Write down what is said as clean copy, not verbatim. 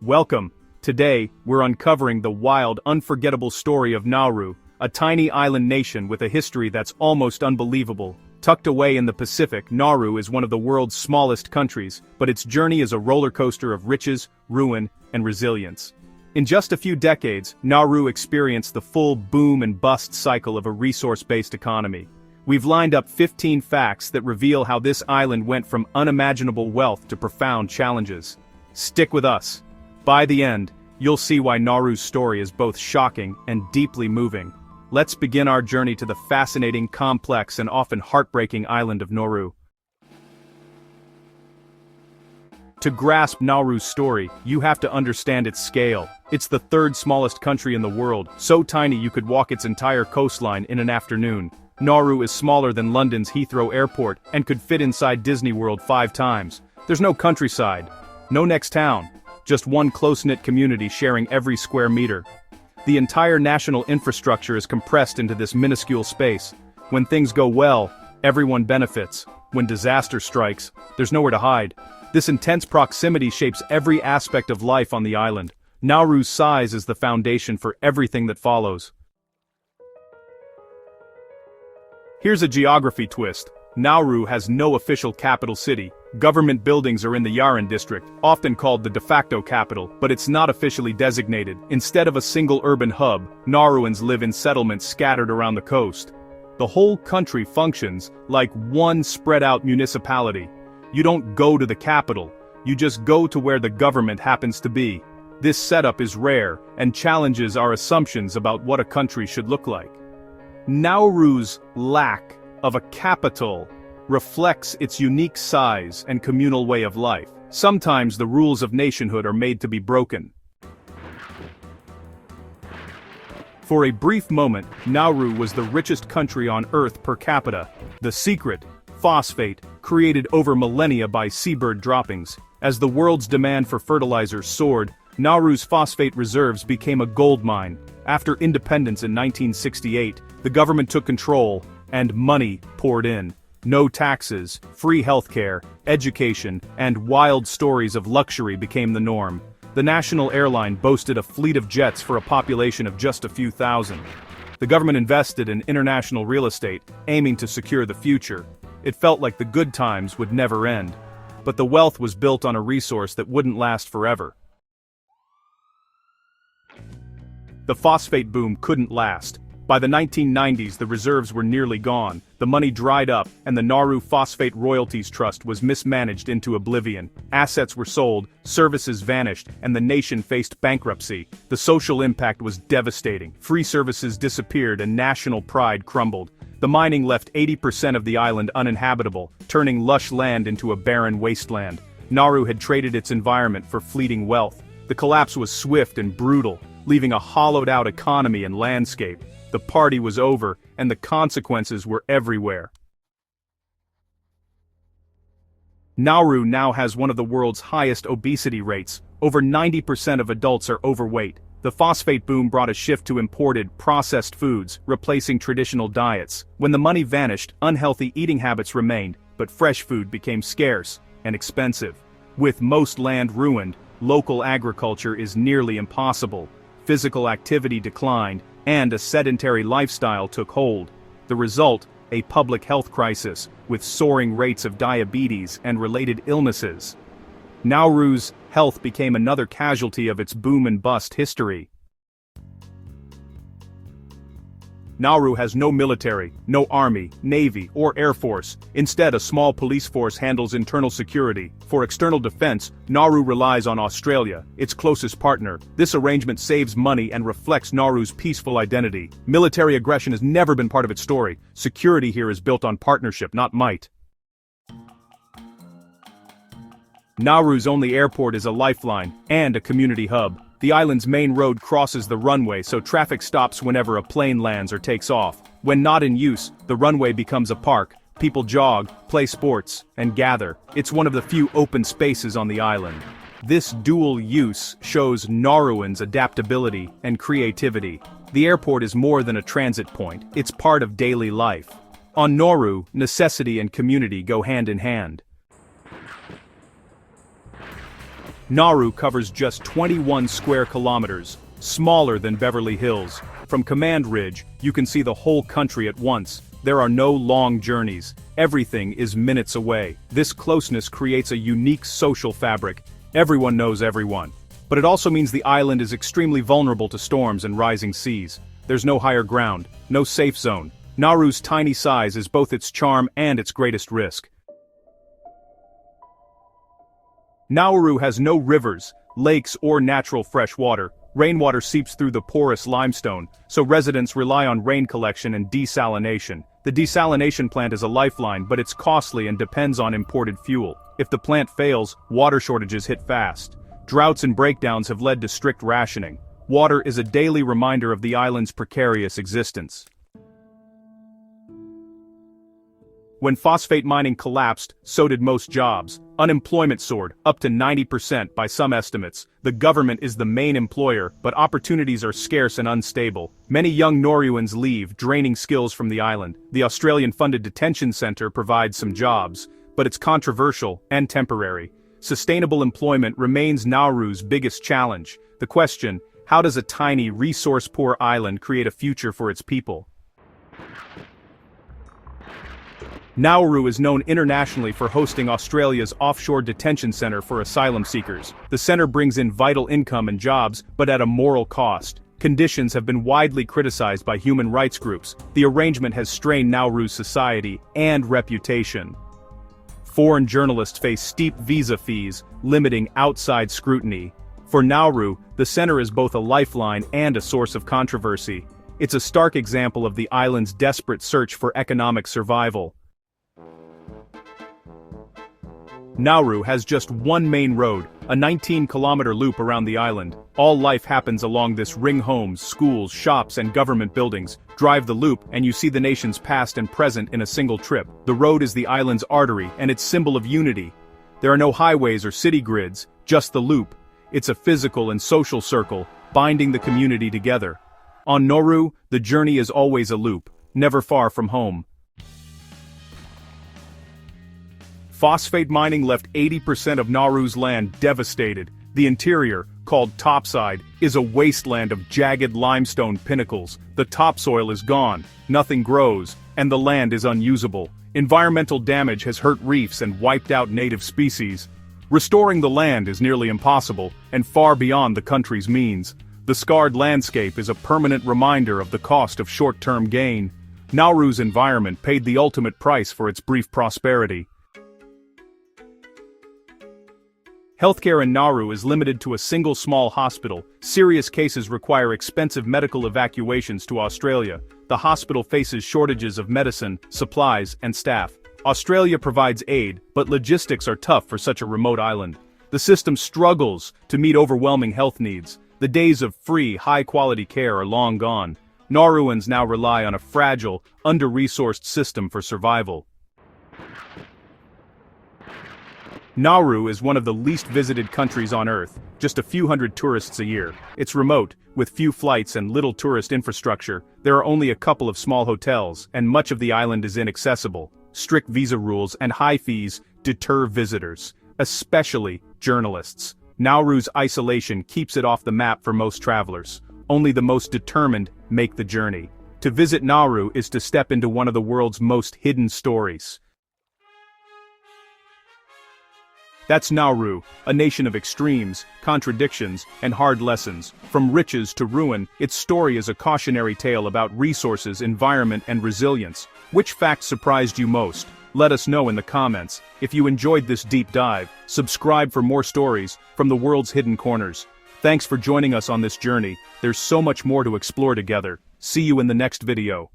Welcome. Today, we're uncovering the wild, unforgettable story of Nauru, a tiny island nation with a history that's almost unbelievable. Tucked away in the Pacific, Nauru is one of the world's smallest countries, but its journey is a roller coaster of riches, ruin, and resilience. In just a few decades, Nauru experienced the full boom and bust cycle of a resource-based economy. We've lined up 15 facts that reveal how this island went from unimaginable wealth to profound challenges. Stick with us. By the end, you'll see why Nauru's story is both shocking and deeply moving. Let's begin our journey to the fascinating, complex, and often heartbreaking island of Nauru. To grasp Nauru's story, you have to understand its scale. It's the third smallest country in the world, so tiny you could walk its entire coastline in an afternoon. Nauru is smaller than London's Heathrow Airport and could fit inside Disney World 5 times. There's no countryside, no next town, just one close-knit community sharing every square meter. The entire national infrastructure is compressed into this minuscule space. When things go well, everyone benefits. When disaster strikes, there's nowhere to hide. This intense proximity shapes every aspect of life on the island. Nauru's size is the foundation for everything that follows. Here's a geography twist. Nauru has no official capital city. Government buildings are in the Yaren district, often called the de facto capital, but it's not officially designated. Instead of a single urban hub, Nauruans live in settlements scattered around the coast. The whole country functions like one spread-out municipality. You don't go to the capital, you just go to where the government happens to be. This setup is rare, and challenges our assumptions about what a country should look like. Nauru's lack of a capital reflects its unique size and communal way of life. Sometimes the rules of nationhood are made to be broken. For a brief moment, Nauru was the richest country on Earth per capita. The secret, phosphate, created over millennia by seabird droppings. As the world's demand for fertilizer soared, Nauru's phosphate reserves became a gold mine. After independence in 1968, the government took control, and money poured in. No taxes, free healthcare, education, and wild stories of luxury became the norm. The national airline boasted a fleet of jets for a population of just a few thousand. The government invested in international real estate, aiming to secure the future. It felt like the good times would never end. But the wealth was built on a resource that wouldn't last forever. The phosphate boom couldn't last. By the 1990s, the reserves were nearly gone, the money dried up, and the Nauru Phosphate Royalties Trust was mismanaged into oblivion. Assets were sold, services vanished, and the nation faced bankruptcy. The social impact was devastating. Free services disappeared and national pride crumbled. The mining left 80% of the island uninhabitable, turning lush land into a barren wasteland. Nauru had traded its environment for fleeting wealth. The collapse was swift and brutal, leaving a hollowed-out economy and landscape. The party was over, and the consequences were everywhere. Nauru now has one of the world's highest obesity rates. Over 90% of adults are overweight. The phosphate boom brought a shift to imported, processed foods, replacing traditional diets. When the money vanished, unhealthy eating habits remained, but fresh food became scarce and expensive. With most land ruined, local agriculture is nearly impossible. Physical activity declined, and a sedentary lifestyle took hold. The result, a public health crisis, with soaring rates of diabetes and related illnesses. Nauru's health became another casualty of its boom and bust history. Nauru has no military, no army, navy, or air force. Instead, a small police force handles internal security. For external defense, Nauru relies on Australia, its closest partner. This arrangement saves money and reflects Nauru's peaceful identity. Military aggression has never been part of its story. Security here is built on partnership, not might. Nauru's only airport is a lifeline and a community hub. The island's main road crosses the runway, so traffic stops whenever a plane lands or takes off. When not in use, the runway becomes a park. People jog, play sports, and gather. It's one of the few open spaces on the island. This dual use shows Nauruans' adaptability and creativity. The airport is more than a transit point, it's part of daily life. On Nauru, necessity and community go hand in hand. Nauru covers just 21 square kilometers, smaller than Beverly Hills. From Command Ridge, you can see the whole country at once. There are no long journeys. Everything is minutes away. This closeness creates a unique social fabric. Everyone knows everyone. But it also means the island is extremely vulnerable to storms and rising seas. There's no higher ground, no safe zone. Nauru's tiny size is both its charm and its greatest risk. Nauru has no rivers, lakes, or natural fresh water. Rainwater seeps through the porous limestone, so residents rely on rain collection and desalination. The desalination plant is a lifeline, but it's costly and depends on imported fuel. If the plant fails, water shortages hit fast. Droughts and breakdowns have led to strict rationing. Water is a daily reminder of the island's precarious existence. When phosphate mining collapsed, so did most jobs. Unemployment soared, up to 90% by some estimates. The government is the main employer, but opportunities are scarce and unstable. Many young Nauruans leave, draining skills from the island. The Australian-funded detention center provides some jobs, but it's controversial and temporary. Sustainable employment remains Nauru's biggest challenge. The question, how does a tiny, resource-poor island create a future for its people? Nauru is known internationally for hosting Australia's offshore detention centre for asylum seekers. The centre brings in vital income and jobs, but at a moral cost. Conditions have been widely criticised by human rights groups. The arrangement has strained Nauru's society and reputation. Foreign journalists face steep visa fees, limiting outside scrutiny. For Nauru, the centre is both a lifeline and a source of controversy. It's a stark example of the island's desperate search for economic survival. Nauru has just one main road, a 19-kilometer loop around the island. All life happens along this ring. Homes, schools, shops, and government buildings. Drive the loop and you see the nation's past and present in a single trip. The road is the island's artery and its symbol of unity. There are no highways or city grids, just the loop. It's a physical and social circle, binding the community together. On Nauru, the journey is always a loop, never far from home. Phosphate mining left 80% of Nauru's land devastated. The interior, called topside, is a wasteland of jagged limestone pinnacles. The topsoil is gone, nothing grows, and the land is unusable. Environmental damage has hurt reefs and wiped out native species. Restoring the land is nearly impossible, and far beyond the country's means. The scarred landscape is a permanent reminder of the cost of short-term gain. Nauru's environment paid the ultimate price for its brief prosperity. Healthcare in Nauru is limited to a single small hospital. Serious cases require expensive medical evacuations to Australia. The hospital faces shortages of medicine, supplies, and staff. Australia provides aid, but logistics are tough for such a remote island. The system struggles to meet overwhelming health needs. The days of free, high-quality care are long gone. Nauruans now rely on a fragile, under-resourced system for survival. Nauru is one of the least visited countries on Earth, just a few hundred tourists a year. It's remote, with few flights and little tourist infrastructure. There are only a couple of small hotels, and much of the island is inaccessible. Strict visa rules and high fees deter visitors, especially journalists. Nauru's isolation keeps it off the map for most travelers. Only the most determined make the journey. To visit Nauru is to step into one of the world's most hidden stories. That's Nauru, a nation of extremes, contradictions, and hard lessons. From riches to ruin, its story is a cautionary tale about resources, environment, and resilience. Which fact surprised you most? Let us know in the comments. If you enjoyed this deep dive, subscribe for more stories from the world's hidden corners. Thanks for joining us on this journey. There's so much more to explore together. See you in the next video.